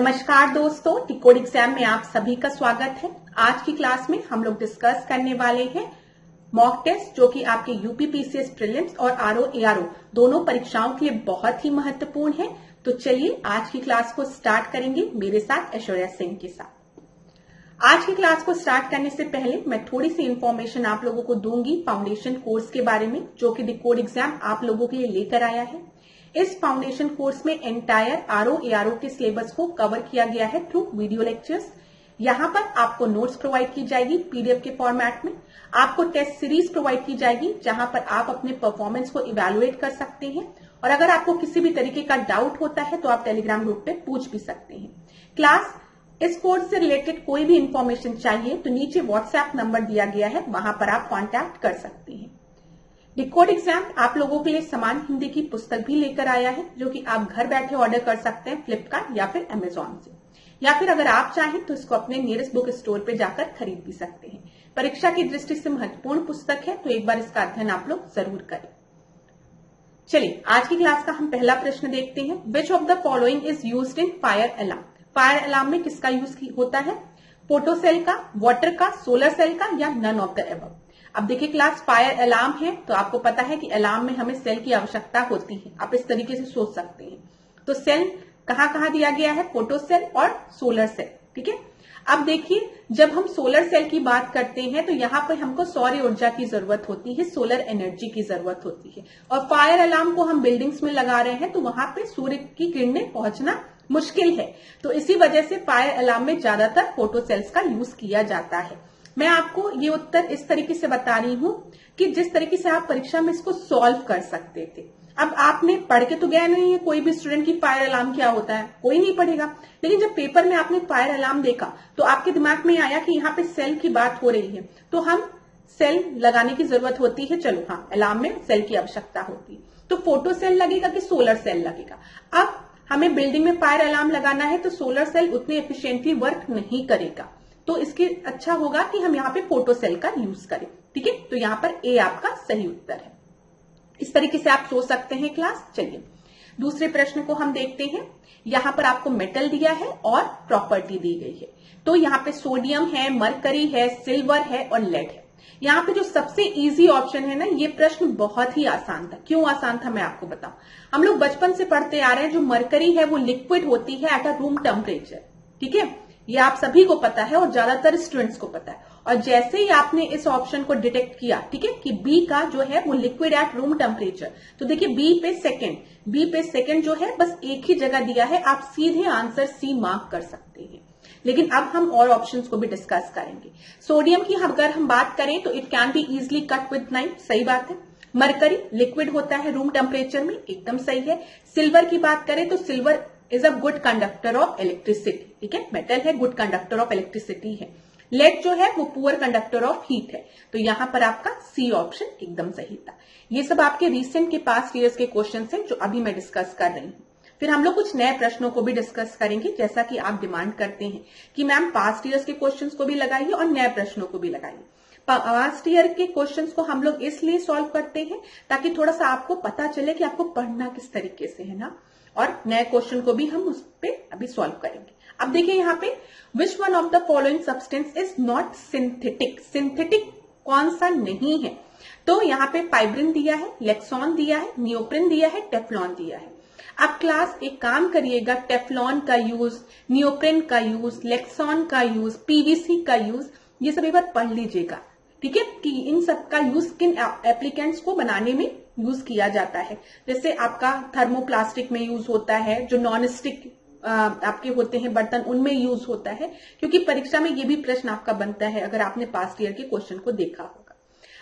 नमस्कार दोस्तों, decode exam में आप सभी का स्वागत है। आज की क्लास में हम लोग डिस्कस करने वाले हैं मॉक टेस्ट, जो कि आपके यूपीपीसीएस प्रीलिम्स और आरओ एआरओ दोनों परीक्षाओं के लिए बहुत ही महत्वपूर्ण है। तो चलिए आज की क्लास को स्टार्ट करेंगे मेरे साथ, ऐश्वर्या सिंह के साथ। आज की क्लास को स्टार्ट करने से पहले मैं थोड़ी सी इंफॉर्मेशन आप लोगों को दूंगी फाउंडेशन कोर्स के बारे में, जो कि डिकोड एग्जाम आप लोगों के लिए लेकर आया है। इस फाउंडेशन कोर्स में एंटायर आरओ एआरओ के सिलेबस को कवर किया गया है थ्रू वीडियो लेक्चर्स। यहाँ पर आपको नोट्स प्रोवाइड की जाएगी पीडीएफ के फॉर्मेट में। आपको टेस्ट सीरीज प्रोवाइड की जाएगी, जहां पर आप अपने परफॉर्मेंस को इवेलुएट कर सकते हैं। और अगर आपको किसी भी तरीके का डाउट होता है तो आप टेलीग्राम ग्रुप पे पूछ भी सकते हैं। क्लास इस कोर्स से रिलेटेड कोई भी इंफॉर्मेशन चाहिए तो नीचे व्हाट्सएप नंबर दिया गया है, वहां पर आप कॉन्टैक्ट कर सकते हैं। डिकोड एग्जाम आप लोगों के लिए समान हिंदी की पुस्तक भी लेकर आया है, जो कि आप घर बैठे ऑर्डर कर सकते हैं फ्लिपकार्ट या फिर अमेजॉन से, या फिर अगर आप चाहें तो इसको अपने नियरेस्ट बुक स्टोर पे जाकर खरीद भी सकते हैं। परीक्षा की दृष्टि से महत्वपूर्ण पुस्तक है, तो एक बार इसका अध्ययन आप लोग जरूर करें। चलिए आज की क्लास का हम पहला प्रश्न देखते हैं। Which of the following is used in fire alarm? Fire alarm में किसका यूज होता है? फोटो सेल का, वाटर का, सोलर सेल का, या नन ऑफ द एबव? अब देखिए क्लास, फायर अलार्म है तो आपको पता है कि अलार्म में हमें सेल की आवश्यकता होती है। आप इस तरीके से सोच सकते हैं। तो सेल कहां कहां दिया गया है? फोटो सेल और सोलर सेल। ठीक है, अब देखिए जब हम सोलर सेल की बात करते हैं तो यहाँ पर हमको सौर ऊर्जा की जरूरत होती है, सोलर एनर्जी की जरूरत होती है। और फायर अलार्म को हम बिल्डिंग्स में लगा रहे हैं तो वहां पे सूर्य की किरणें पहुंचना मुश्किल है, तो इसी वजह से फायर अलार्म में ज्यादातर फोटो सेल्स का यूज किया जाता है। मैं आपको ये उत्तर इस तरीके से बता रही हूं कि जिस तरीके से आप परीक्षा में इसको सॉल्व कर सकते थे। अब आपने पढ़ के तो गया नहीं है कोई भी स्टूडेंट की फायर अलार्म क्या होता है, कोई नहीं पढ़ेगा। लेकिन जब पेपर में आपने फायर अलार्म देखा तो आपके दिमाग में आया कि यहाँ पे सेल की बात हो रही है, तो हम सेल लगाने की जरूरत होती है। चलो हाँ, अलार्म में सेल की आवश्यकता होती है, तो फोटो सेल लगेगा कि सोलर सेल लगेगा? अब हमें बिल्डिंग में फायर अलार्म लगाना है तो सोलर सेल उतने एफिशिएंटली वर्क नहीं करेगा, तो इसके अच्छा होगा कि हम यहाँ पे फोटो सेल का यूज करें। ठीक है, तो यहाँ पर ए आपका सही उत्तर है। इस तरीके से आप सोच सकते हैं क्लास। चलिए दूसरे प्रश्न को हम देखते हैं। यहाँ पर आपको मेटल दिया है और प्रॉपर्टी दी गई है। तो यहाँ पे सोडियम है, मरकरी है, सिल्वर है और लेड है। यहाँ पे जो सबसे इजी ऑप्शन है ना, ये प्रश्न बहुत ही आसान था। क्यों आसान था मैं आपको बताऊं। हम लोग बचपन से पढ़ते आ रहे हैं, जो मरकरी है वो लिक्विड होती है एट अ रूम टेम्परेचर। ठीक है, ये आप सभी को पता है और ज्यादातर स्टूडेंट्स को पता है। और जैसे ही आपने इस ऑप्शन को डिटेक्ट किया, ठीक है, कि बी का जो है वो लिक्विड एट रूम टेम्परेचर, तो देखिए बी पे सेकंड जो है बस एक ही जगह दिया है, आप सीधे आंसर सी मार्क कर सकते हैं। लेकिन अब हम और ऑप्शंस को भी डिस्कस करेंगे। सोडियम की अगर हम बात करें तो it can be easily cut with knife, सही बात है। मरकरी लिक्विड होता है रूम टेम्परेचर में, एकदम सही है। सिल्वर की बात करें तो silver is a good conductor of electricity. ठीक है, मेटल है, गुड कंडक्टर ऑफ इलेक्ट्रिसिटी है। लेड जो है वो पुअर कंडक्टर ऑफ हीट है। तो यहां पर आपका सी ऑप्शन एकदम सही था। ये सब आपके रिसेंट के पास्ट ईयर्स के क्वेश्चन हैं जो अभी मैं डिस्कस कर रही हूँ। फिर हम लोग कुछ नए प्रश्नों को भी डिस्कस करेंगे, जैसा कि आप डिमांड करते हैं कि मैम पास्ट ईयर्स के क्वेश्चंस को भी लगाइए और नए प्रश्नों को भी लगाइए। पास्ट ईयर के क्वेश्चंस को हम लोग इसलिए सॉल्व करते हैं ताकि थोड़ा सा आपको पता चले कि आपको पढ़ना किस तरीके से है ना, और नए क्वेश्चन को भी हम उस पे अभी सॉल्व करेंगे। अब देखिए यहाँ पे, which one of the following substance is not synthetic? Synthetic कौन सा नहीं है? तो यहाँ पे फाइब्रिन दिया है, लेक्सॉन दिया है, नियोप्रिन दिया है, टेफ्लॉन दिया है। अब क्लास एक काम करिएगा, टेफ्लॉन का यूज, नियोप्रिन का यूज, लेक्सॉन का यूज, पीवीसी का यूज, ये सब एक बार पढ़ लीजिएगा। ठीक है, कि इन सब का यूज किन एप्लीकेंट्स को बनाने में यूज किया जाता है। जैसे आपका थर्मोप्लास्टिक में यूज होता है, जो नॉन स्टिक आपके होते हैं बर्तन, उनमें यूज होता है। क्योंकि परीक्षा में ये भी प्रश्न आपका बनता है अगर आपने पास्ट ईयर के क्वेश्चन को देखा होगा।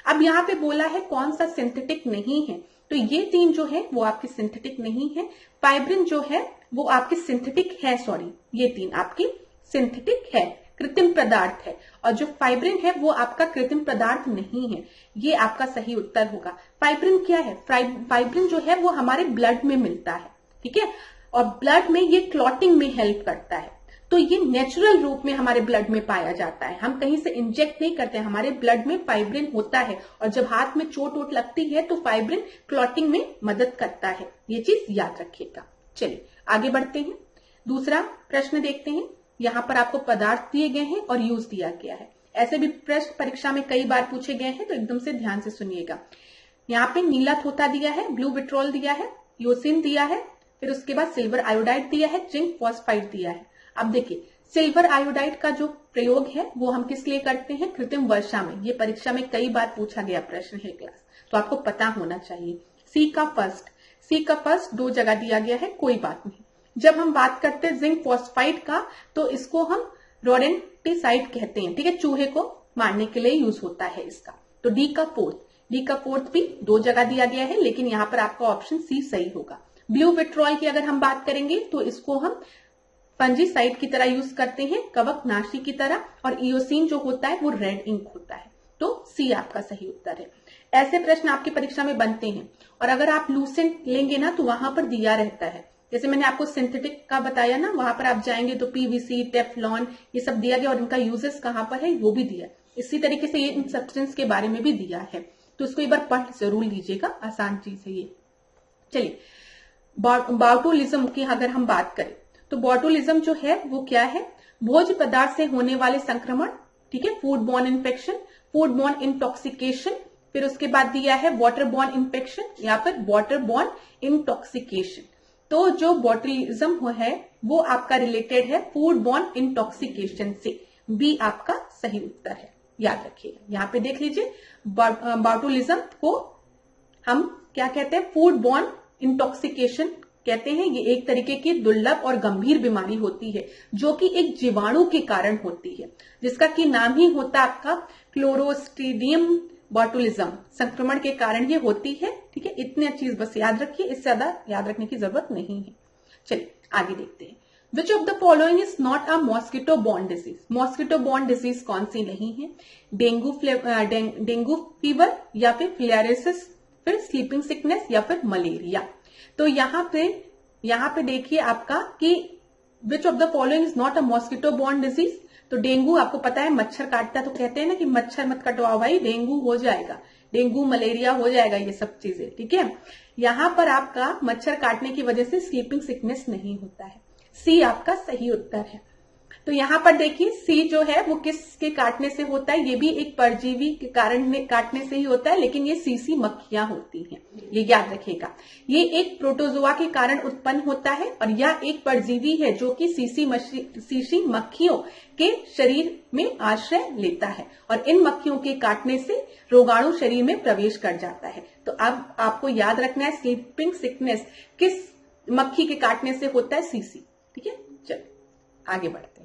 अब यहाँ पे बोला है कौन सा सिंथेटिक नहीं है, तो ये तीन जो है वो आपकी सिंथेटिक नहीं है। फाइब्रिन जो है वो आपकी सिंथेटिक है, सॉरी, ये तीन आपकी सिंथेटिक है, कृत्रिम पदार्थ है। और जो फाइब्रिन है वो आपका कृत्रिम पदार्थ नहीं है। ये आपका सही उत्तर होगा। फाइब्रिन क्या है? फाइब्रिन जो है वो हमारे ब्लड में मिलता है। ठीक है, और ब्लड में ये क्लॉटिंग में हेल्प करता है। तो ये नेचुरल रूप में हमारे ब्लड में पाया जाता है, हम कहीं से इंजेक्ट नहीं करते हैं, हमारे ब्लड में फाइब्रिन होता है। और जब हाथ में चोट वोट लगती है तो फाइब्रिन क्लॉटिंग में मदद करता है, ये चीज याद रखिएगा। चलिए आगे बढ़ते हैं। दूसरा प्रश्न देखते हैं। यहाँ पर आपको पदार्थ दिए गए हैं और यूज दिया गया है। ऐसे भी प्रश्न परीक्षा में कई बार पूछे गए हैं, तो एकदम से ध्यान से सुनिएगा। यहाँ पे नीला थोथा दिया है, ब्लू विट्रोल दिया है, योसिन दिया है, फिर उसके बाद सिल्वर आयोडाइड दिया है, जिंक फॉस्फाइड दिया है। अब देखिए, सिल्वर आयोडाइड का जो प्रयोग है वो हम किस लिए करते हैं? कृत्रिम वर्षा में। ये परीक्षा में कई बार पूछा गया प्रश्न है क्लास, तो आपको पता होना चाहिए। सी का फर्स्ट 2 जगह दिया गया है, कोई बात नहीं। जब हम बात करते हैं जिंक फॉस्फाइड का, तो इसको हम रोडेंटिसाइड कहते हैं, ठीक है, चूहे को मारने के लिए यूज होता है इसका। तो डी का फोर्थ भी 2 जगह दिया गया है, लेकिन यहाँ पर आपका ऑप्शन सी सही होगा। ब्लू विट्रोल की अगर हम बात करेंगे तो इसको हम फंजीसाइड की तरह यूज करते हैं, कवकनाशी की तरह, और इयोसिन जो होता है वो रेड इंक होता है। तो सी आपका सही उत्तर है। ऐसे प्रश्न आपकी परीक्षा में बनते हैं। और अगर आप लूसेंट लेंगे ना, तो वहां पर दिया रहता है, जैसे मैंने आपको सिंथेटिक का बताया ना, वहां पर आप जाएंगे तो पीवीसी, टेफ्लॉन, ये सब दिया गया और इनका यूजेस कहां पर है वो भी दिया है। इसी तरीके से ये इन सब्सटेंस के बारे में भी दिया है, तो इसको एक बार पढ़ जरूर लीजिएगा, आसान चीज है ये। चलिए, बाउटुलिज्म की अगर हम बात करें तो बाउटुलिज्म जो है वो क्या है? भोज्य पदार्थ से होने वाले संक्रमण, ठीक है, food borne infection, food borne intoxication, फिर उसके बाद दिया है वाटर बॉर्न इन्फेक्शन या फिर वाटर बॉर्न इंटॉक्सिकेशन। तो जो बॉटुलिज्म है वो आपका रिलेटेड है फूड बॉर्न इंटॉक्सिकेशन से। बी आपका सही उत्तर है, याद रखिएगा। यहाँ पे देख लीजिए, बाउटुलिज्म को हम क्या कहते हैं? फूड बॉर्न इंटॉक्सिकेशन कहते हैं। ये एक तरीके की दुर्लभ और गंभीर बीमारी होती है जो कि एक जीवाणु के कारण होती है, जिसका कि नाम ही होता है आपका क्लोस्ट्रीडियम बॉटुलिज्म। संक्रमण के कारण ये होती है, ठीक है। इतने चीज बस याद रखिए, इससे ज्यादा याद रखने की जरूरत नहीं है। चलिए आगे देखते हैं। Which of the following is not a mosquito borne disease? Mosquito borne disease कौन सी नहीं है? डेंगू फीवर या फिर फिलियारिसिस, फिर स्लीपिंग सिकनेस या फिर मलेरिया। तो यहाँ पे देखिए आपका कि which of the following is not a mosquito borne disease. तो डेंगू आपको पता है मच्छर काटता है, तो कहते हैं ना कि मच्छर मत कटवाओ भाई, डेंगू हो जाएगा, डेंगू मलेरिया हो जाएगा, ये सब चीजें, ठीक है। यहाँ पर आपका मच्छर काटने की वजह से स्लीपिंग सिकनेस नहीं होता है। सी आपका सही उत्तर है। तो यहाँ पर देखिए, सी जो है वो किसके काटने से होता है? ये भी एक परजीवी के कारण काटने से ही होता है, लेकिन ये सीसी मक्खियां होती हैं, ये याद रखिएगा। ये एक प्रोटोजोआ के कारण उत्पन्न होता है और यह एक परजीवी है जो कि सीसी मक्खियों के शरीर में आश्रय लेता है और इन मक्खियों के काटने से रोगाणु शरीर में प्रवेश कर जाता है। तो अब आपको याद रखना है, स्लीपिंग सिकनेस किस मक्खी के काटने से होता है? सीसी, ठीक है। चलिए आगे बढ़ते हैं।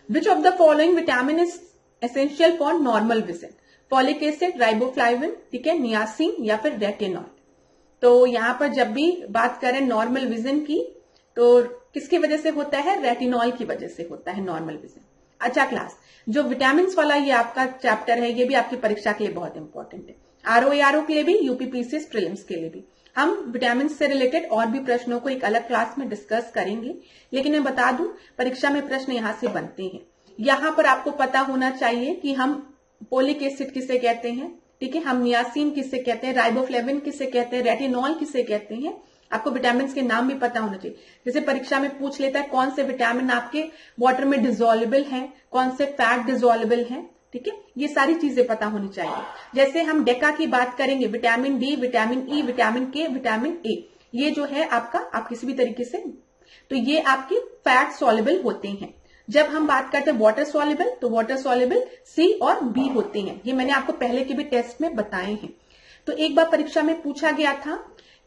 Which of the following vitamin is essential for normal vision? Folic acid, riboflavin, ठीक है, नियासिन या फिर रेटिनॉल। तो यहाँ पर जब भी बात करें नॉर्मल विजन की, तो किसकी वजह से होता है? रेटिनॉल की वजह से होता है नॉर्मल विजन। अच्छा क्लास, जो विटामिन वाला ये आपका चैप्टर है, ये भी आपकी परीक्षा के लिए बहुत इंपॉर्टेंट है, आरओ के लिए भी, यूपीपीसीएस प्रीलिम्स के लिए भी। हम विटामिन से रिलेटेड और भी प्रश्नों को एक अलग क्लास में डिस्कस करेंगे, लेकिन मैं बता दूं परीक्षा में प्रश्न यहां से बनते हैं। यहां पर आपको पता होना चाहिए कि हम फोलिक एसिड किसे कहते हैं, ठीक है, हम नियासिन किसे कहते हैं, राइबोफ्लेविन किसे कहते हैं, रेटिनॉल किसे कहते हैं। आपको विटामिन के नाम भी पता होना चाहिए। जैसे परीक्षा में पूछ लेता है कौन से विटामिन आपके वाटर में डिजोल्वेबल है, कौन से फैट डिजोल्वेबल है, ठीक है, ये सारी चीजें पता होनी चाहिए। जैसे हम डेका की बात करेंगे, vitamin D, vitamin E, vitamin के, विटामिन ए, ये जो है आपका, आप किसी भी तरीके से, तो ये आपके फैट सॉल्युबल होते हैं। जब हम बात करते हैं वाटर सॉल्युबल, तो वाटर सॉल्युबल सी और बी होते हैं। ये मैंने आपको पहले के भी टेस्ट में बताए हैं। तो एक बार परीक्षा में पूछा गया था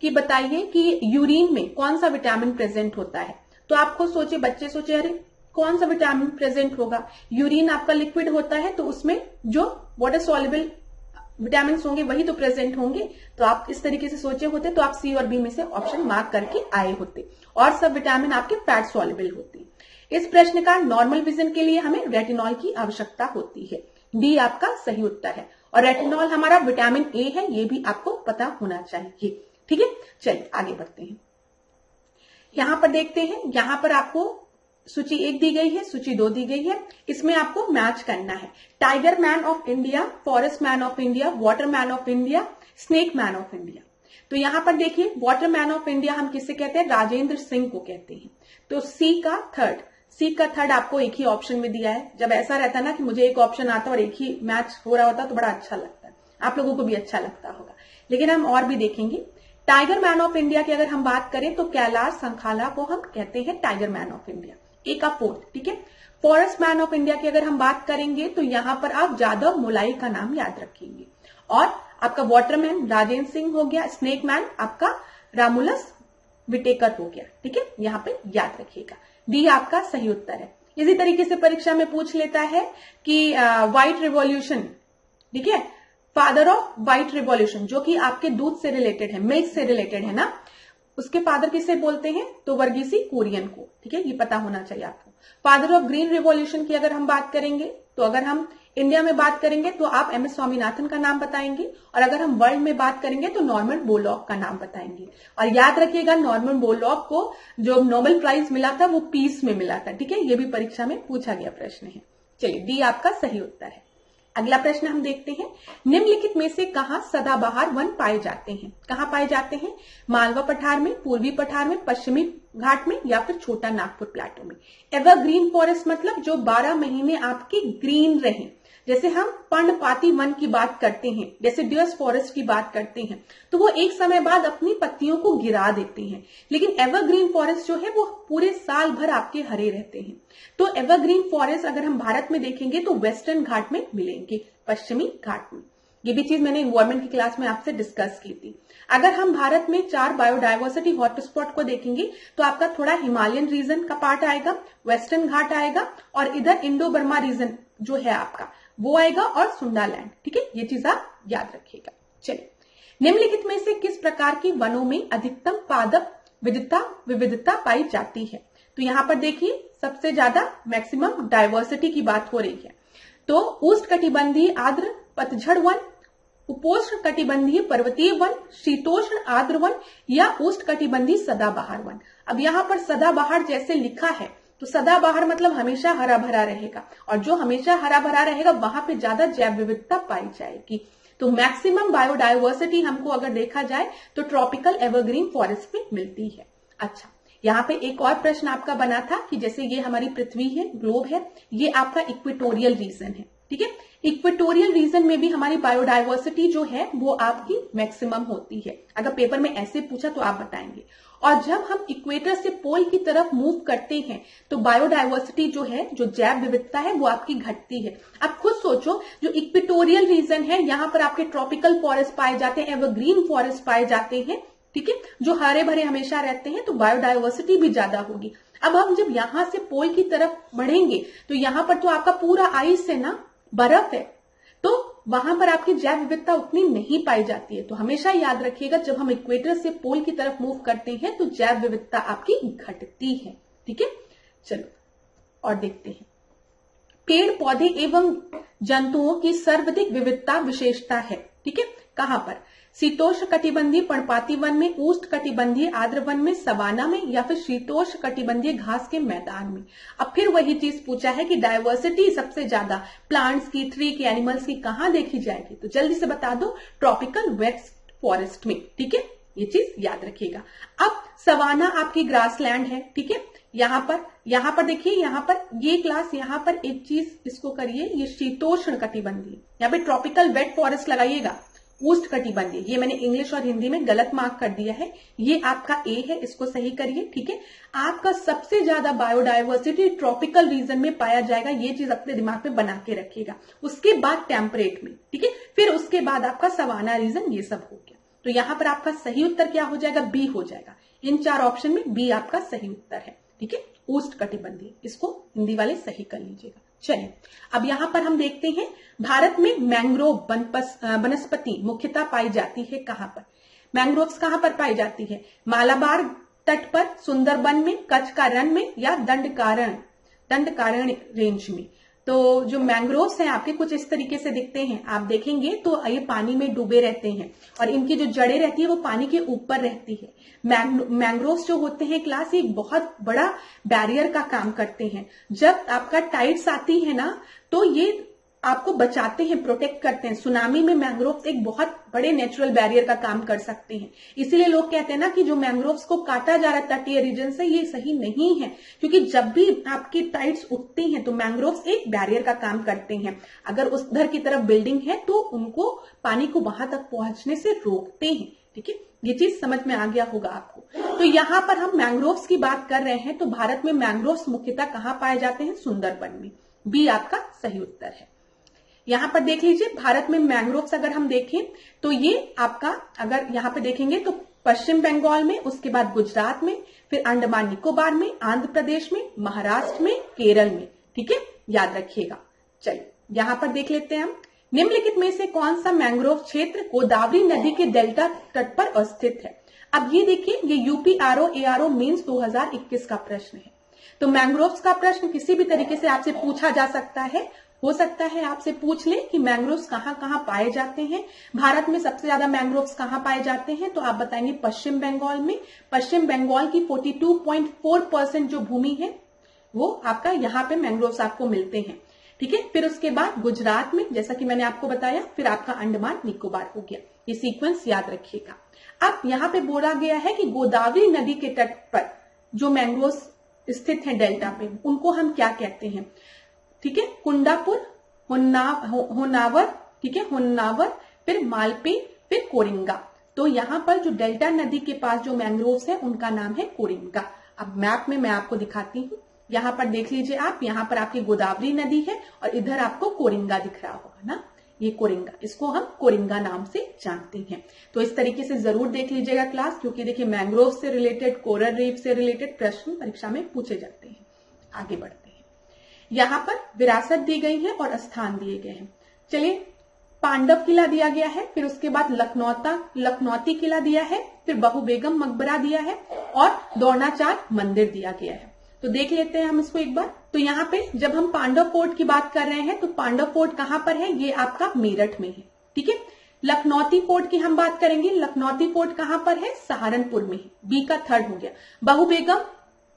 कि बताइए कि यूरिन में कौन सा विटामिन प्रेजेंट होता है। तो आपको सोचे, बच्चे सोचे, अरे कौन सा विटामिन प्रेजेंट होगा? यूरिन आपका लिक्विड होता है, तो उसमें जो वाटर सॉल्युबल विटामिन होंगे वही तो प्रेजेंट होंगे। तो आप इस तरीके से सोचे होते तो आप सी और बी में से ऑप्शन मार्क करके आए होते, और सब विटामिन आपके फैट सॉल्युबल होते। इस प्रश्न का नॉर्मल विजन के लिए हमें रेटिनॉल की आवश्यकता होती है। डी आपका सही उत्तर है, और रेटिनॉल हमारा विटामिन ए है, ये भी आपको पता होना चाहिए, ठीक है। चलिए आगे बढ़ते हैं। यहां पर देखते हैं, यहां पर आपको सूची 1 दी गई है, सूची 2 दी गई है, इसमें आपको मैच करना है। Tiger man of India, forest man of India, water man of India, snake man of India. तो यहाँ पर देखिए वाटरमैन ऑफ इंडिया हम किसे कहते हैं, राजेंद्र सिंह को कहते हैं। तो सी का थर्ड आपको एक ही ऑप्शन में दिया है। जब ऐसा रहता ना कि मुझे एक ऑप्शन आता और एक ही मैच हो रहा होता तो बड़ा अच्छा लगता है, आप लोगों को भी अच्छा लगता होगा। लेकिन हम और भी देखेंगे। टाइगर मैन ऑफ इंडिया की अगर हम बात करें तो कैलाश संखाला को हम कहते हैं टाइगर मैन ऑफ इंडिया, ए का फोर्थ, ठीक है। फॉरेस्ट मैन ऑफ इंडिया की अगर हम बात करेंगे तो यहां पर आप जादव मोलाई का नाम याद रखेंगे। और आपका वाटरमैन राजेंद्र सिंह हो गया, स्नेक मैन आपका रामुलस विटेकर हो गया, ठीक है, यहां पे याद रखिएगा। डी आपका सही उत्तर है। इसी तरीके से परीक्षा में पूछ लेता है कि व्हाइट रिवॉल्यूशन, ठीक है, फादर ऑफ व्हाइट रिवॉल्यूशन जो कि आपके दूध से रिलेटेड है, मिल्क से रिलेटेड है ना, उसके फादर किसे बोलते हैं, तो वर्गीसी कुरियन को, ठीक है, ये पता होना चाहिए आपको। फादर ऑफ ग्रीन रिवॉल्यूशन की अगर हम बात करेंगे तो अगर हम इंडिया में बात करेंगे तो आप एम एस स्वामीनाथन का नाम बताएंगे, और अगर हम वर्ल्ड में बात करेंगे तो नॉर्मन बोरलॉग का नाम बताएंगे। और याद रखिएगा नॉर्मन बोरलॉग को जो नोबेल प्राइज मिला था वो पीस में मिला था, ठीक है, ये भी परीक्षा में पूछा गया प्रश्न है। चलिए डी आपका सही उत्तर है। अगला प्रश्न हम देखते हैं, निम्नलिखित में से कहां सदाबहार वन पाए जाते हैं, कहां पाए जाते हैं, मालवा पठार में, पूर्वी पठार में, पश्चिमी घाट में, या फिर छोटा नागपुर प्लाटो में। एवरग्रीन फॉरेस्ट मतलब जो 12 महीने आपकी ग्रीन रहे, जैसे हम पर्णपाती वन की बात करते हैं, जैसे डियर्स फॉरेस्ट की बात करते हैं, तो वो एक समय बाद अपनी पत्तियों को गिरा देते हैं। लेकिन एवरग्रीन फॉरेस्ट जो है वो पूरे साल भर आपके हरे रहते हैं। तो एवरग्रीन फॉरेस्ट अगर हम भारत में देखेंगे तो वेस्टर्न घाट में मिलेंगे, पश्चिमी घाट में। ये भी चीज मैंने इन्वायरमेंट की क्लास में आपसे डिस्कस की थी। अगर हम भारत में 4 बायोडायवर्सिटी हॉटस्पॉट को देखेंगे तो आपका थोड़ा हिमालयन रीजन का पार्ट आएगा, वेस्टर्न घाट आएगा, और इधर इंडो बर्मा रीजन जो है आपका वो आएगा, और सुंडालैंड, ठीक है, ये चीज आप याद रखिएगा। चलिए, निम्नलिखित में से किस प्रकार की वनों में अधिकतम पादप विविधता पाई जाती है, तो यहां पर देखिए सबसे ज्यादा मैक्सिमम डायवर्सिटी की बात हो रही है। तो उष्णकटिबंधीय आर्द्र पतझड़ वन, उपोष्ण कटिबंधीय पर्वतीय वन, शीतोष्ण आर्द्र वन, या उष्णकटिबंधीय सदाबहार वन। अब यहाँ पर सदाबहार जैसे लिखा है तो सदाबहार मतलब हमेशा हरा भरा रहेगा, और जो हमेशा हरा भरा रहेगा वहां पे ज्यादा जैव विविधता पाई जाएगी। तो मैक्सिमम बायोडायवर्सिटी हमको अगर देखा जाए तो ट्रॉपिकल एवरग्रीन फॉरेस्ट में मिलती है। अच्छा, यहाँ पे एक और प्रश्न आपका बना था कि जैसे ये हमारी पृथ्वी है, ग्लोब है, ये आपका इक्वेटोरियल रीजन है, ठीक है। इक्वेटोरियल रीजन में भी हमारी बायोडायवर्सिटी जो है वो आपकी मैक्सिमम होती है। अगर पेपर में ऐसे पूछा तो आप बताएंगे। और जब हम इक्वेटर से पोल की तरफ मूव करते हैं तो बायोडायवर्सिटी जो है, जो जैव विविधता है, वो आपकी घटती है। आप खुद सोचो, जो इक्वेटोरियल रीजन है यहाँ पर आपके ट्रॉपिकल फॉरेस्ट पाए जाते हैं, एवरग्रीन फॉरेस्ट पाए जाते हैं, ठीक है, जो हरे भरे हमेशा रहते हैं, तो बायोडायवर्सिटी भी ज्यादा होगी। अब हम जब यहां से पोल की तरफ बढ़ेंगे तो यहाँ पर तो आपका पूरा आइस है ना, बर्फ है, तो वहां पर आपकी जैव विविधता उतनी नहीं पाई जाती है। तो हमेशा याद रखिएगा जब हम इक्वेटर से पोल की तरफ मूव करते हैं तो जैव विविधता आपकी घटती है, ठीक है। चलो और देखते हैं, पेड़ पौधे एवं जंतुओं की सर्वाधिक विविधता विशेषता है, ठीक है, कहां पर, शीतोष्ण कटिबंधीय पर्णपाती वन में, उष्ण कटिबंधीय आर्द्र वन में, सवाना में, या फिर शीतोष्ण कटिबंधीय घास के मैदान में। अब फिर वही चीज पूछा है कि डायवर्सिटी सबसे ज्यादा प्लांट्स की, ट्री की, एनिमल्स की कहां देखी जाएगी, तो जल्दी से बता दो, ट्रॉपिकल वेस्ट फॉरेस्ट में, ठीक है, ये चीज याद रखिएगा। अब सवाना आपकी ग्रासलैंड है, ठीक है, यहाँ पर देखिए, यहाँ पर ये क्लास, यहाँ पर एक चीज इसको करिए, ये शीतोष्ण कटिबंधीय, यहाँ पे ट्रॉपिकल वेट फॉरेस्ट लगाइएगा, उष्ण कटिबंधीय, ये मैंने इंग्लिश और हिंदी में गलत मार्क कर दिया है, ये आपका ए है, इसको सही करिए, ठीक है। आपका सबसे ज्यादा बायोडायवर्सिटी ट्रॉपिकल रीजन में पाया जाएगा, ये चीज अपने दिमाग में बना के रखिएगा। उसके बाद टेम्परेट में, ठीक है, फिर उसके बाद आपका सवाना रीजन, ये सब हो गया। तो यहाँ पर आपका सही उत्तर क्या हो जाएगा, बी हो जाएगा। इन 4 ऑप्शन में बी आपका सही उत्तर है, ठीक है, उष्ण कटिबंधीय, इसको हिंदी वाले सही कर लीजिएगा। चलिए, अब यहां पर हम देखते हैं भारत में मैंग्रोव वनस्पति मुख्यतः पाई जाती है कहां पर, मैंग्रोव्स कहां पर पाई जाती है, मालाबार तट पर, सुंदरबन में, कच्छ का रण में, या दंडकारण्य रेंज में। तो जो मैंग्रोव्स हैं आपके कुछ इस तरीके से दिखते हैं, आप देखेंगे तो ये पानी में डूबे रहते हैं और इनकी जो जड़ें रहती है वो पानी के ऊपर रहती है। मैंग्रोव्स जो होते हैं क्लास, एक बहुत बड़ा बैरियर का काम करते हैं। जब आपका टाइड्स आती है ना, तो ये आपको बचाते हैं, प्रोटेक्ट करते हैं। सुनामी में मैंग्रोव्स एक बहुत बड़े नेचुरल बैरियर का काम कर सकते हैं। इसीलिए लोग कहते हैं ना कि जो मैंग्रोव्स को काटा जा रहा है तटीय रीजन से, ये सही नहीं है, क्योंकि जब भी आपकी टाइड्स उठती हैं तो मैंग्रोव्स एक बैरियर का काम करते हैं। अगर उधर की तरफ बिल्डिंग है तो उनको पानी को वहां तक पहुंचने से रोकते हैं। ठीक है, ये चीज समझ में आ गया होगा आपको। तो यहाँ पर हम मैंग्रोव्स की बात कर रहे हैं, तो भारत में मैंग्रोव्स मुख्यतः कहाँ पाए जाते हैं? सुंदरबन में। बी आपका सही उत्तर है। यहाँ पर देख लीजिए, भारत में मैंग्रोव्स अगर हम देखें तो ये आपका, अगर यहाँ पे देखेंगे तो पश्चिम बंगाल में, उसके बाद गुजरात में, फिर अंडमान निकोबार में, आंध्र प्रदेश में, महाराष्ट्र में, केरल में। ठीक है, याद रखिएगा। चलिए यहाँ पर देख लेते हैं हम, निम्नलिखित में से कौन सा मैंग्रोव क्षेत्र गोदावरी नदी के डेल्टा तट पर अवस्थित है? अब ये देखिए, ये यूपी ARO मेंस 2021 का प्रश्न है। तो मैंग्रोव्स का प्रश्न किसी भी तरीके से आपसे पूछा जा सकता है। हो सकता है आपसे पूछ ले कि मैंग्रोव्स कहाँ कहाँ पाए जाते हैं, भारत में सबसे ज्यादा मैंग्रोव्स कहाँ पाए जाते हैं, तो आप बताएंगे पश्चिम बंगाल में। पश्चिम बंगाल की 42.4% जो भूमि है वो आपका यहाँ पे मैंग्रोव्स आपको मिलते हैं। ठीक है, फिर उसके बाद गुजरात में, जैसा कि मैंने आपको बताया, फिर आपका अंडमान निकोबार हो गया। ये सीक्वेंस याद रखिएगा। अब यहाँ पे बोला गया है कि गोदावरी नदी के तट पर जो मैंग्रोव्स स्थित हैं डेल्टा पे, उनको हम क्या कहते हैं? ठीक है, कुंडापुर, होन्नावर, ठीक है, होन्नावर, फिर मालपे, फिर कोरिंगा। तो यहाँ पर जो डेल्टा नदी के पास जो मैंग्रोव्स है उनका नाम है कोरिंगा। अब मैप में मैं आपको दिखाती हूँ, यहाँ पर देख लीजिए आप, यहाँ पर आपकी गोदावरी नदी है और इधर आपको कोरिंगा दिख रहा होगा ना, ये कोरिंगा, इसको हम कोरिंगा नाम से जानते हैं। तो इस तरीके से जरूर देख लीजिएगा क्लास, क्योंकि देखिए मैंग्रोव से रिलेटेड, कोरल रीफ से रिलेटेड प्रश्न परीक्षा में पूछे जाते हैं। आगे बढ़ते हैं, यहाँ पर विरासत दी गई है और स्थान दिए गए हैं। चलिए, पांडव किला दिया गया है, फिर उसके बाद लखनौती किला दिया है, फिर बहु बेगम मकबरा दिया है और द्रोणाचार्य मंदिर दिया गया है। तो देख लेते हैं हम इसको एक बार। तो यहाँ पे जब हम पांडव फोर्ट की बात कर रहे हैं तो पांडव फोर्ट कहाँ पर है? ये आपका मेरठ में है। ठीक है, लखनौती फोर्ट की हम बात करेंगे, लखनौती फोर्ट कहाँ पर है? सहारनपुर में है। बी का थर्ड हो गया। बहु बेगम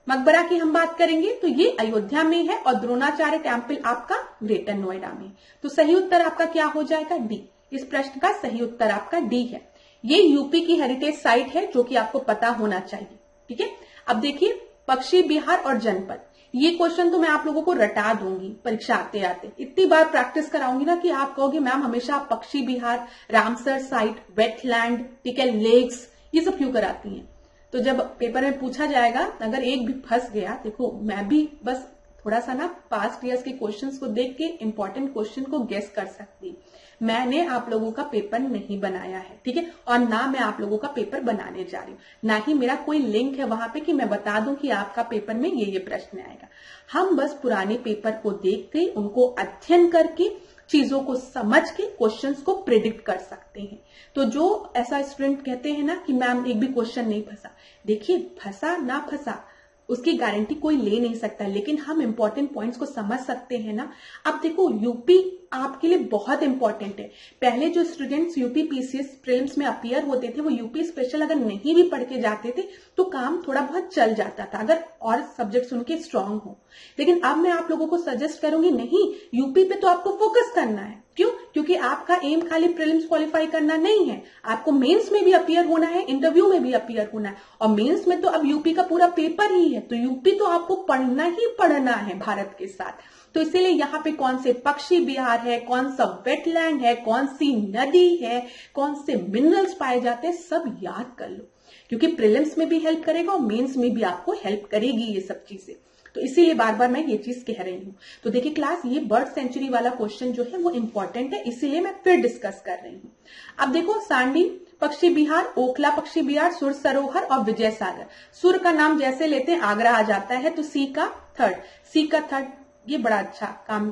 मकबरा की हम बात करेंगे तो ये अयोध्या में है और द्रोणाचार्य टेम्पल आपका ग्रेटर नोएडा में। तो सही उत्तर आपका क्या हो जाएगा? डी। इस प्रश्न का सही उत्तर आपका डी है। ये यूपी की हेरिटेज साइट है जो कि आपको पता होना चाहिए। ठीक है, अब देखिए, पक्षी बिहार और जनपद, ये क्वेश्चन तो मैं आप लोगों को रटा दूंगी परीक्षा आते आते, इतनी बार प्रैक्टिस कराऊंगी ना कि आप कहोगे मैम हमेशा आप पक्षी बिहार, रामसर साइट, वेटलैंड, ठीक है, लेक्स, ये सब क्यों कराती हैं? तो जब पेपर में पूछा जाएगा, अगर एक भी फंस गया, देखो मैं भी बस थोड़ा सा ना पास्ट ईयर्स के क्वेश्चंस को देख के इंपॉर्टेंट क्वेश्चन को गेस कर सकती। मैंने आप लोगों का पेपर नहीं बनाया है, ठीक है, और ना मैं आप लोगों का पेपर बनाने जा रही हूँ, ना ही मेरा कोई लिंक है वहां पे कि मैं बता दूं कि आपका पेपर में ये प्रश्न आएगा। हम बस पुराने पेपर को देख के, उनको अध्ययन करके, चीजों को समझ के क्वेश्चंस को प्रिडिक्ट कर सकते हैं। तो जो ऐसा स्टूडेंट कहते हैं ना कि मैम एक भी क्वेश्चन नहीं फंसा, देखिए फंसा ना फंसा उसकी गारंटी कोई ले नहीं सकता, लेकिन हम इंपॉर्टेंट पॉइंट्स को समझ सकते हैं ना। अब देखो, यूपी आपके लिए बहुत इंपॉर्टेंट है। पहले जो स्टूडेंट्स यूपी पीसीएस प्रीलिम्स में अपीयर होते थे, वो यूपी स्पेशल अगर नहीं भी पढ़ के जाते थे तो काम थोड़ा बहुत चल जाता था, अगर और सब्जेक्ट्स उनके स्ट्रांग हो। लेकिन अब मैं आप लोगों को सजेस्ट करूंगी, नहीं, यूपी पे तो आपको फोकस करना है। क्यों? क्योंकि आपका एम खाली प्रीलिम्स क्वालिफाई करना नहीं है, आपको मेंस में भी अपीयर होना है, इंटरव्यू में भी अपीयर होना है, और मेंस में तो अब यूपी का पूरा पेपर ही है। तो यूपी तो आपको पढ़ना ही पढ़ना है भारत के साथ। तो इसीलिए यहाँ पे कौन से पक्षी बिहार है, कौन सा वेटलैंड है, कौन सी नदी है, कौन से मिनरल्स पाए जाते हैं, सब याद कर लो, क्योंकि प्रीलिम्स में भी हेल्प करेगा और मेंस में भी आपको हेल्प करेगी ये सब चीजें। तो इसीलिए बार बार मैं ये चीज कह रही हूँ। तो देखिए क्लास, ये बर्ड सेंचुरी वाला क्वेश्चन जो है वो इंपॉर्टेंट है, इसीलिए मैं फिर डिस्कस कर रही हूँ। अब देखो, सांडी पक्षी बिहार, ओखला पक्षी बिहार, सुर सरोवर और विजय सागर। सुर का नाम जैसे लेते हैं आगरा आ जाता है, तो सी का थर्ड, ये बड़ा अच्छा काम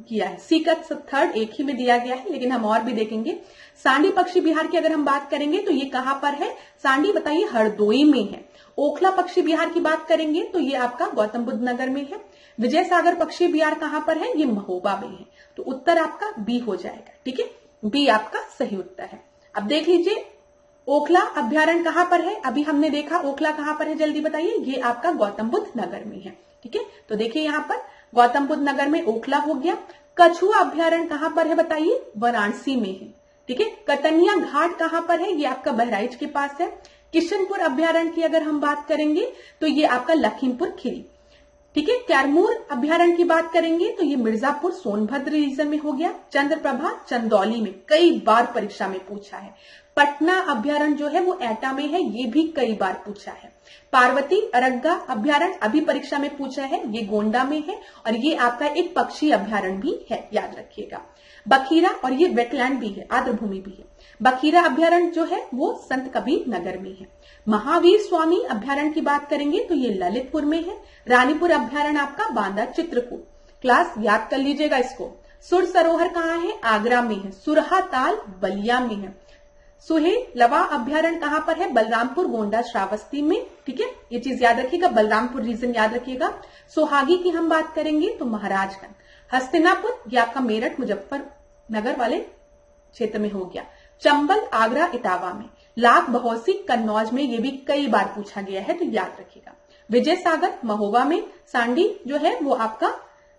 किया है। सी का थर्ड एक ही में दिया गया है, लेकिन हम और भी देखेंगे। सांडी पक्षी बिहार की अगर हम बात करेंगे तो ये कहां पर है? सांडी बताइए हरदोई में है। ओखला पक्षी बिहार की बात करेंगे तो ये आपका गौतम बुद्ध नगर में है। विजय सागर पक्षी बिहार कहां पर है? ये महोबा में है। तो उत्तर आपका बी हो जाएगा। ठीक है, बी आपका सही उत्तर है। अब देख लीजिए, ओखला अभ्यारण्य कहां पर है? अभी हमने देखा ओखला कहां पर है, जल्दी बताइए। ये आपका गौतम बुद्ध नगर में है। ठीक है, तो देखिए यहाँ पर गौतम बुद्ध नगर में ओखला हो गया। कछुआ अभ्यारण्य कहां पर है बताइए? वाराणसी में है। ठीक है। कतनिया घाट कहां पर है? ये आपका बहराइच के पास है। किशनपुर अभ्यारण्य की अगर हम बात करेंगे तो ये आपका लखीमपुर खीरी। ठीक है। कैमूर अभ्यारण्य की बात करेंगे तो ये मिर्जापुर सोनभद्र रीजन में हो गया। चंद्रप्रभा चंदौली में, कई बार परीक्षा में पूछा है। पटना अभ्यारण्य जो है वो एटा में है, ये भी कई बार पूछा है। पार्वती अरग्गा अभ्यारण्य अभी परीक्षा में पूछा है, ये गोंडा में है और ये आपका एक पक्षी अभ्यारण्य भी है, याद रखिएगा। बखीरा, और ये वेटलैंड भी है, आर्द्रभूमि भी है। बखीरा अभ्यारण्य जो है वो संत कबीर नगर में है। महावीर स्वामी अभ्यारण्य की बात करेंगे तो ये ललितपुर में है। रानीपुर अभ्यारण्य आपका बांदा चित्रकूट। क्लास याद कर लीजिएगा इसको। सुर सरोवर कहाँ है? आगरा में है। सुरहा ताल बलिया में है। सुहे लवा अभ्यारण्य कहां पर है? बलरामपुर गोंडा श्रावस्ती में। ठीक है, ये चीज याद रखिएगा, बलरामपुर रीजन याद रखिएगा। सोहागी की हम बात करेंगे तो महाराजगंज। हस्तिनापुर ये आपका मेरठ मुजफ्फरनगर वाले क्षेत्र में हो गया। चंबल आगरा इटावा में। लाख बहौसी कन्नौज में, ये भी कई बार पूछा गया है तो याद रखिएगा। विजय सागर महोबा में। सांडी जो है वो आपका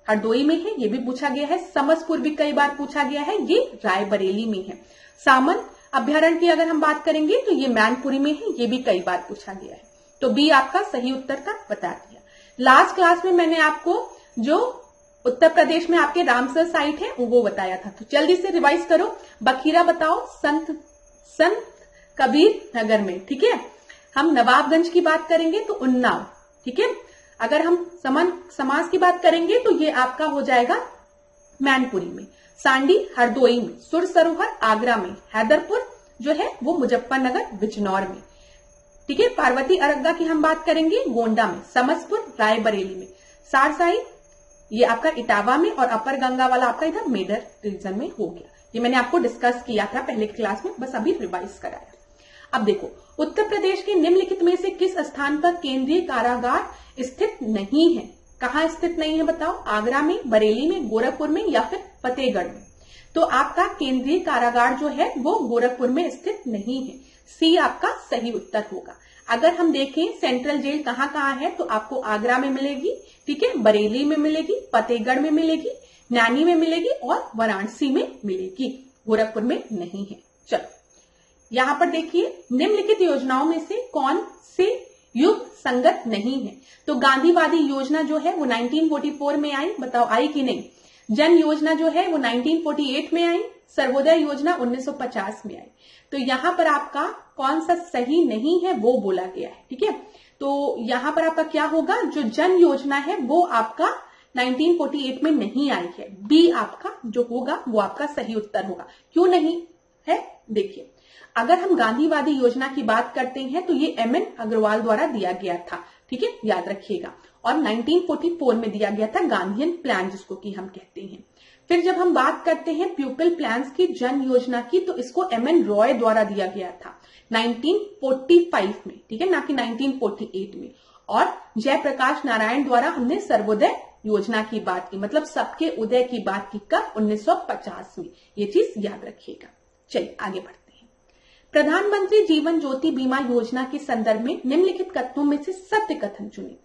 हरदोई में है, ये भी पूछा गया है। समसपुर भी कई बार पूछा गया है, ये रायबरेली में है। सामन अभ्यारण्य की अगर हम बात करेंगे तो ये मैनपुरी में है, ये भी कई बार पूछा गया है। तो बी आपका सही उत्तर का बता दिया। लास्ट क्लास में मैंने आपको जो उत्तर प्रदेश में आपके रामसर साइट है वो बताया था, तो जल्दी से रिवाइज करो। बखीरा बताओ संत कबीर नगर में। ठीक है। हम नवाबगंज की बात करेंगे तो उन्नाव। ठीक है। अगर हम समास की बात करेंगे तो ये आपका हो जाएगा मैनपुरी में। सांडी हरदोई में। सुर सरोवर आगरा में। हैदरपुर जो है वो मुजफ्फरनगर बिजनौर में। ठीक है। पार्वती अरग्गा की हम बात करेंगे गोंडा में। समसपुर रायबरेली में। सारसाई ये आपका इटावा में और अपर गंगा वाला आपका इधर मेडर रीजन में हो गया। ये मैंने आपको डिस्कस किया था पहले की क्लास में, बस अभी रिवाइज कराया। अब देखो, उत्तर प्रदेश के निम्नलिखित में से किस स्थान पर केंद्रीय कारागार स्थित नहीं है? कहाँ स्थित नहीं है बताओ? आगरा में, बरेली में, गोरखपुर में या फिर फतेहगढ़ में? तो आपका केंद्रीय कारागार जो है वो गोरखपुर में स्थित नहीं है। सी आपका सही उत्तर होगा। अगर हम देखें सेंट्रल जेल कहाँ कहाँ है तो आपको आगरा में मिलेगी। ठीक है। बरेली में मिलेगी, फतेहगढ़ में मिलेगी, नैनी में मिलेगी और वाराणसी में मिलेगी, गोरखपुर में नहीं है। चलो यहां पर देखिए, निम्नलिखित योजनाओं में से कौन से युग संगत नहीं है? तो गांधीवादी योजना जो है वो 1944 में आई, बताओ आई कि नहीं? जन योजना जो है वो 1948 में आई। सर्वोदय योजना 1950 में आई। तो यहां पर आपका कौन सा सही नहीं है वो बोला गया है। ठीक है। तो यहां पर आपका क्या होगा? जो जन योजना है वो आपका 1948 में नहीं आई है। बी आपका जो होगा वो आपका सही उत्तर होगा। क्यों नहीं है? देखिए, अगर हम गांधीवादी योजना की बात करते हैं तो ये एमएन अग्रवाल द्वारा दिया गया था। ठीक है, याद रखिएगा। और 1944 में दिया गया था गांधीयन प्लान, जिसको कि हम कहते हैं। फिर जब हम बात करते हैं प्यूपिल प्लान्स की, जन योजना की, तो इसको एमएन रॉय द्वारा दिया गया था 1945 में। ठीक है, ना कि 1948 में। और जयप्रकाश नारायण द्वारा हमने सर्वोदय योजना की बात की, मतलब सबके उदय की बात की, कब? 1950 में। ये चीज याद रखिएगा। चलिए आगे बढ़ते हैं। प्रधानमंत्री जीवन ज्योति बीमा योजना के संदर्भ में निम्नलिखित कथनों में से सत्य कथन चुने।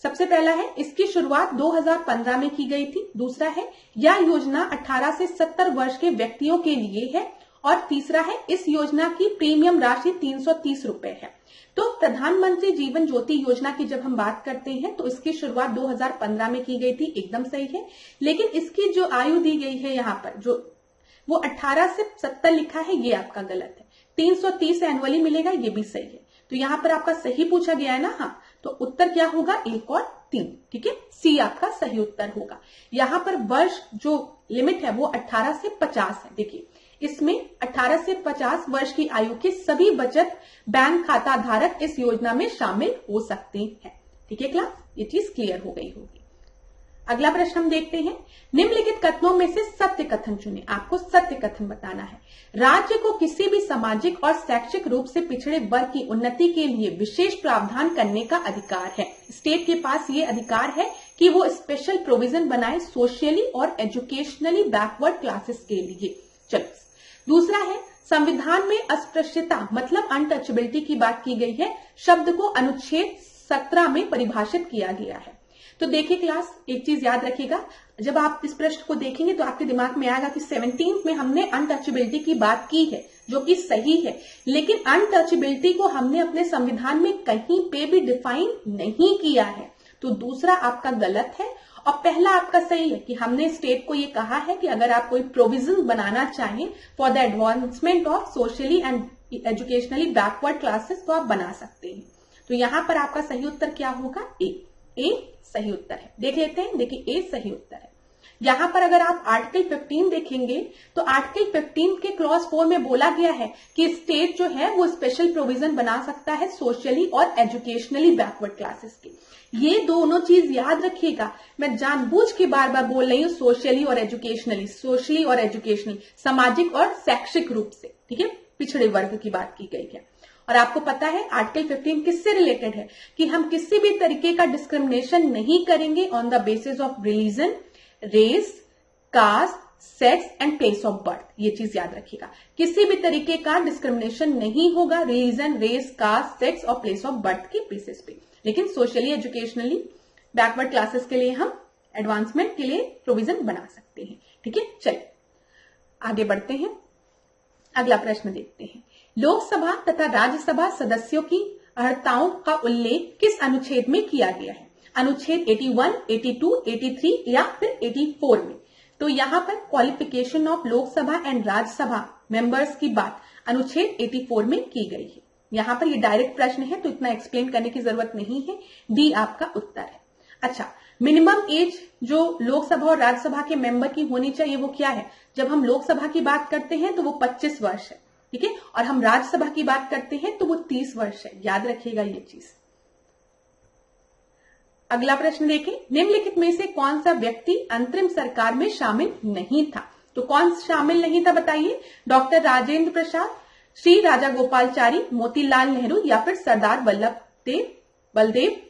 सबसे पहला है, इसकी शुरुआत 2015 में की गई थी। दूसरा है, यह योजना 18 से 70 वर्ष के व्यक्तियों के लिए है। और तीसरा है, इस योजना की प्रीमियम राशि 330 रुपए है। तो प्रधानमंत्री जीवन ज्योति योजना की जब हम बात करते हैं तो इसकी शुरुआत 2015 में की गई थी, एकदम सही है। लेकिन इसकी जो आयु दी गई है यहाँ पर, जो वो 18 से 70 लिखा है, ये आपका गलत है। 330 एनुअली मिलेगा, ये भी सही है। तो यहाँ पर आपका सही पूछा गया है ना। हाँ, तो उत्तर क्या होगा? 1 और 3। ठीक है, सी आपका सही उत्तर होगा। यहाँ पर वर्ष जो लिमिट है वो 18 से 50 है। देखिए, इसमें 18 से 50 वर्ष की आयु के सभी बचत बैंक खाता धारक इस योजना में शामिल हो सकते हैं। ठीक है क्लास, ये चीज क्लियर हो गई होगी। अगला प्रश्न हम देखते हैं। निम्नलिखित कथनों में से सत्य कथन चुने। आपको सत्य कथन बताना है। राज्य को किसी भी सामाजिक और शैक्षिक रूप से पिछड़े वर्ग की उन्नति के लिए विशेष प्रावधान करने का अधिकार है। स्टेट के पास ये अधिकार है कि वो स्पेशल प्रोविजन बनाए सोशली और एजुकेशनली बैकवर्ड क्लासेस के लिए। चलो, दूसरा है, संविधान में अस्पृश्यता मतलब अनटचेबिलिटी की बात की गई है। शब्द को अनुच्छेद 17 में परिभाषित किया गया है। तो तो देखिए क्लास, एक चीज याद रखिएगा, जब आप इस प्रश्न को देखेंगे तो आपके दिमाग में आएगा कि 17th में हमने अनटचेबिलिटी की बात की है, जो कि सही है, लेकिन अनटचेबिलिटी को हमने अपने संविधान में कहीं पे भी डिफाइन नहीं किया है। तो दूसरा आपका गलत है और पहला आपका सही है कि हमने स्टेट को ये कहा है कि अगर आप कोई प्रोविजन बनाना चाहें for the advancement of socially and educationally backward classes तो आप बना सकते हैं। तो यहां पर आपका सही उत्तर क्या होगा? ए सही उत्तर है। देख लेते हैं, देखिए ए सही उत्तर है। यहां पर अगर आप आर्टिकल 15 देखेंगे तो आर्टिकल 15 के क्लॉज 4 में बोला गया है कि स्टेट जो है वो स्पेशल प्रोविजन बना सकता है सोशली और एजुकेशनली बैकवर्ड क्लासेस के। ये दोनों चीज याद रखिएगा, मैं जानबूझ के बार बार बोल रही हूँ सोशली और एजुकेशनली, सोशली और एजुकेशनली, सामाजिक और शैक्षिक रूप से, ठीक है, पिछड़े वर्ग की बात की गई है। और आपको पता है आर्टिकल 15 किससे रिलेटेड है कि हम किसी भी तरीके का डिस्क्रिमिनेशन नहीं करेंगे on the basis of religion, race, caste, sex and place of birth. ये चीज याद रखिएगा, किसी भी तरीके का डिस्क्रिमिनेशन नहीं होगा रिलीजन, रेस, कास्ट, सेक्स और प्लेस ऑफ बर्थ के बेसिस पे, लेकिन सोशली एजुकेशनली बैकवर्ड क्लासेस के लिए हम एडवांसमेंट के लिए प्रोविजन बना सकते हैं। ठीक है, चलिए आगे बढ़ते हैं, अगला प्रश्न देखते हैं। लोकसभा तथा राज्यसभा सदस्यों की अर्हताओं का उल्लेख किस अनुच्छेद में किया गया है? अनुच्छेद 81, 82, 83 या फिर 84 में? तो यहां पर qualification of Lok Sabha and Rajya Sabha members की बात अनुच्छेद 84 में की गई है। यहां पर ये डायरेक्ट प्रश्न है तो इतना एक्सप्लेन करने की जरूरत नहीं है, डी आपका उत्तर है। अच्छा, मिनिमम एज जो लोकसभा और राज्यसभा के मेंबर की होनी चाहिए वो क्या है? जब हम लोकसभा की बात करते हैं तो वो 25 वर्ष है, ठीक है, और हम राज्यसभा की बात करते हैं तो वो 30 वर्ष है। याद रखिएगा ये चीज। अगला प्रश्न देखें, निम्नलिखित में से कौन सा व्यक्ति अंतरिम सरकार में शामिल नहीं था? तो कौन शामिल नहीं था बताइए? डॉक्टर राजेंद्र प्रसाद, श्री राजा गोपालचारी, मोतीलाल नेहरू या फिर सरदार बलदेव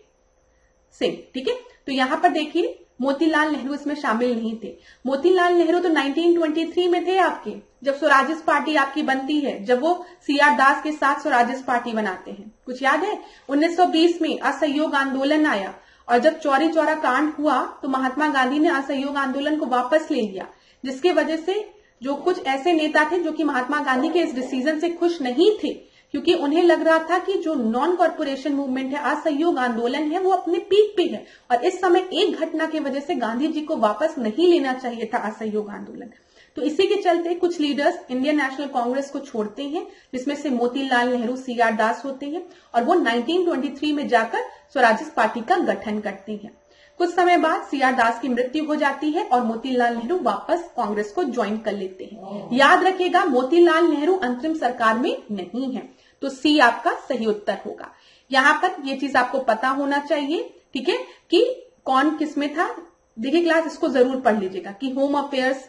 सिंह। ठीक है, तो यहां पर देखिए मोतीलाल नेहरू इसमें शामिल नहीं थे। मोतीलाल नेहरू तो 1923 में थे आपके, जब स्वराजिस पार्टी आपकी बनती है, जब वो सीआर दास के साथ स्वराजिस पार्टी बनाते हैं, कुछ याद है? 1920 में असहयोग आंदोलन आया और जब चौरी चौरा कांड हुआ तो महात्मा गांधी ने असहयोग आंदोलन को वापस ले लिया, जिसके वजह से जो कुछ ऐसे नेता थे जो कि महात्मा गांधी के इस डिसीजन से खुश नहीं थे, क्योंकि उन्हें लग रहा था कि जो नॉन कॉर्पोरेशन मूवमेंट है, असहयोग आंदोलन है, वो अपने पीक पे है और इस समय एक घटना की वजह से गांधी जी को वापस नहीं लेना चाहिए था असहयोग आंदोलन। तो इसी के चलते कुछ लीडर्स इंडियन नेशनल कांग्रेस को छोड़ते हैं, जिसमें से मोतीलाल नेहरू, सीआर दास होते हैं और वो 1923 में जाकर स्वराजिस पार्टी का गठन करते हैं। कुछ समय बाद सीआर दास की मृत्यु हो जाती है और मोतीलाल नेहरू वापस कांग्रेस को ज्वाइन कर लेते हैं। याद रखिएगा मोतीलाल नेहरू अंतरिम सरकार में नहीं है, तो सी आपका सही उत्तर होगा। यहां पर ये चीज आपको पता होना चाहिए, ठीक है, कि कौन किसमें था। देखिए क्लास, इसको जरूर पढ़ लीजिएगा कि होम अफेयर्स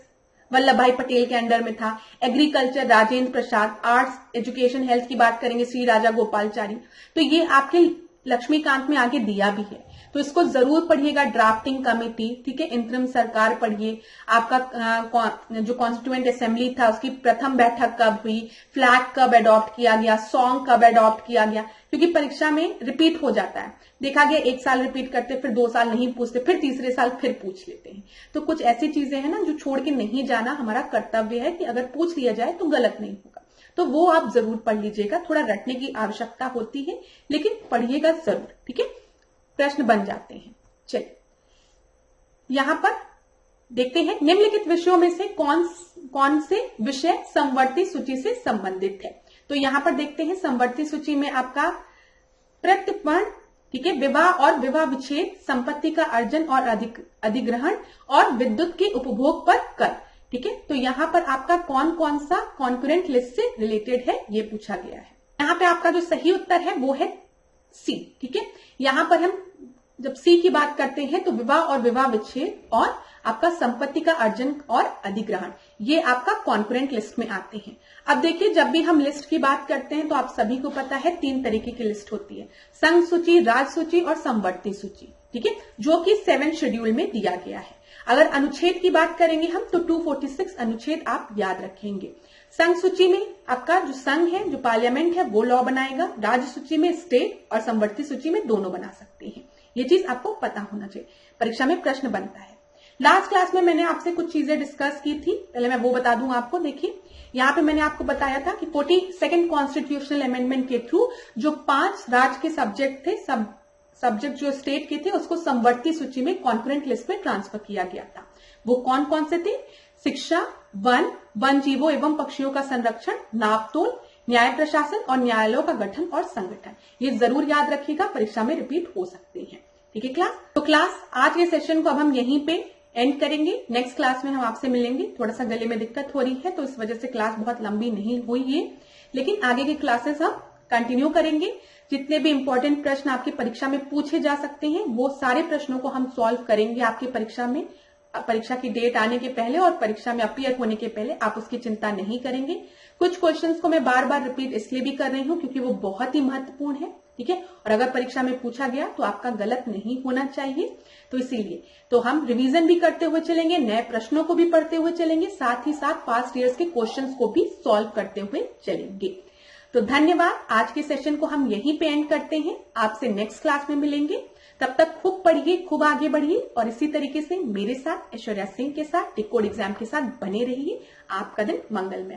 वल्लभ भाई पटेल के अंडर में था, agriculture Rajendra Prasad, arts education health की बात करेंगे श्री राजा गोपालचारी, तो ये आपके लक्ष्मीकांत में आगे दिया भी है, तो इसको जरूर पढ़िएगा। ड्राफ्टिंग कमेटी, ठीक है, इंतरिम सरकार पढ़िए, आपका जो कॉन्स्टिट्यूएंट असेंबली था उसकी प्रथम बैठक कब हुई, फ्लैग कब अडॉप्ट किया गया, सॉन्ग कब अडॉप्ट किया गया, क्योंकि परीक्षा में रिपीट हो जाता है, देखा गया एक साल रिपीट करते, फिर 2 साल नहीं पूछते, फिर तीसरे साल फिर पूछ लेते हैं। तो कुछ ऐसी चीजें हैं ना जो छोड़ के नहीं जाना हमारा कर्तव्य है कि अगर पूछ लिया जाए तो गलत नहीं होगा, तो वो आप जरूर पढ़ लीजिएगा। थोड़ा रटने की आवश्यकता होती है लेकिन पढ़िएगा जरूर, ठीक है, प्रश्न बन जाते हैं। चलिए यहां पर देखते हैं, निम्नलिखित विषयों में से कौन से विषय समवर्ती सूची से संबंधित है? तो यहां पर देखते हैं समवर्ती सूची में आपका प्रत्यर्पण, ठीक है, विवाह और विवाह विच्छेद, संपत्ति का अर्जन और अधिग्रहण और विद्युत के उपभोग पर कर, ठीक है। तो यहां पर आपका कौन कौन सा कॉन्करेंट लिस्ट से रिलेटेड है ये पूछा गया है। यहां पे आपका जो सही उत्तर है वो है सी, ठीक है। यहां पर हम जब सी की बात करते हैं तो विवाह और विवाह विच्छेद और आपका संपत्ति का अर्जन और अधिग्रहण, ये आपका कॉन्करेंट लिस्ट में आते हैं। अब देखिए, जब भी हम लिस्ट की बात करते हैं तो आप सभी को पता है 3 तरीके की लिस्ट होती है, संघ सूची, राज्य सूची और समवर्ती सूची, ठीक है, जो कि 7 शेड्यूल में दिया गया है। अगर अनुच्छेद की बात करेंगे हम तो 246 अनुच्छेद आप याद रखेंगे। संघ सूची में आपका जो संघ है, जो पार्लियामेंट है, वो लॉ बनाएगा। राज्य सूची में स्टेट और समवर्ती सूची में दोनों बना सकते हैं। ये चीज आपको पता होना चाहिए, परीक्षा में प्रश्न बनता है। लास्ट क्लास में मैंने आपसे कुछ चीजें डिस्कस की थी, पहले मैं वो बता दूं आपको। देखिए यहाँ पे मैंने आपको बताया था कि 42nd कॉन्स्टिट्यूशनल अमेंडमेंट के थ्रू जो 5 राज्य के सब्जेक्ट थे, सब्जेक्ट जो स्टेट के थे, उसको समवर्ती सूची में कॉन्करेंट लिस्ट में ट्रांसफर किया गया था। वो कौन कौन से थे? शिक्षा, वन जीवों एवं पक्षियों का संरक्षण, नापतोल, न्याय प्रशासन और न्यायालयों का गठन और संगठन। ये जरूर याद रखिएगा, परीक्षा में रिपीट हो सकते हैं। ठीक है क्लास? तो क्लास आज के सेशन को अब हम यहीं पे एंड करेंगे। नेक्स्ट क्लास में हम आपसे मिलेंगे। थोड़ा सा गले में दिक्कत हो रही है तो इस वजह से क्लास बहुत लंबी नहीं हुई है, लेकिन आगे की क्लासेस हम कंटिन्यू करेंगे। जितने भी इंपॉर्टेंट प्रश्न आपकी परीक्षा में पूछे जा सकते हैं वो सारे प्रश्नों को हम सॉल्व करेंगे आपकी परीक्षा में। परीक्षा की डेट आने के पहले और परीक्षा में अपीयर होने के पहले आप उसकी चिंता नहीं करेंगे। कुछ क्वेश्चंस को मैं बार बार रिपीट इसलिए भी कर रही हूं क्योंकि वो बहुत ही महत्वपूर्ण है। ठीक है, और अगर परीक्षा में पूछा गया तो आपका गलत नहीं होना चाहिए, तो इसीलिए तो हम रिवीजन भी करते हुए चलेंगे, नए प्रश्नों को भी पढ़ते हुए चलेंगे, साथ ही साथ पास्ट ईयर्स के क्वेश्चंस को भी सॉल्व करते हुए चलेंगे। तो धन्यवाद। आज के सेशन को हम यहीं पे एंड करते हैं। आपसे नेक्स्ट क्लास में मिलेंगे। तब तक खूब पढ़िए, खूब आगे बढ़िए और इसी तरीके से मेरे साथ, ऐश्वर्या सिंह के साथ, डिकोड एग्जाम के साथ बने रहिए। आपका दिन मंगलमय।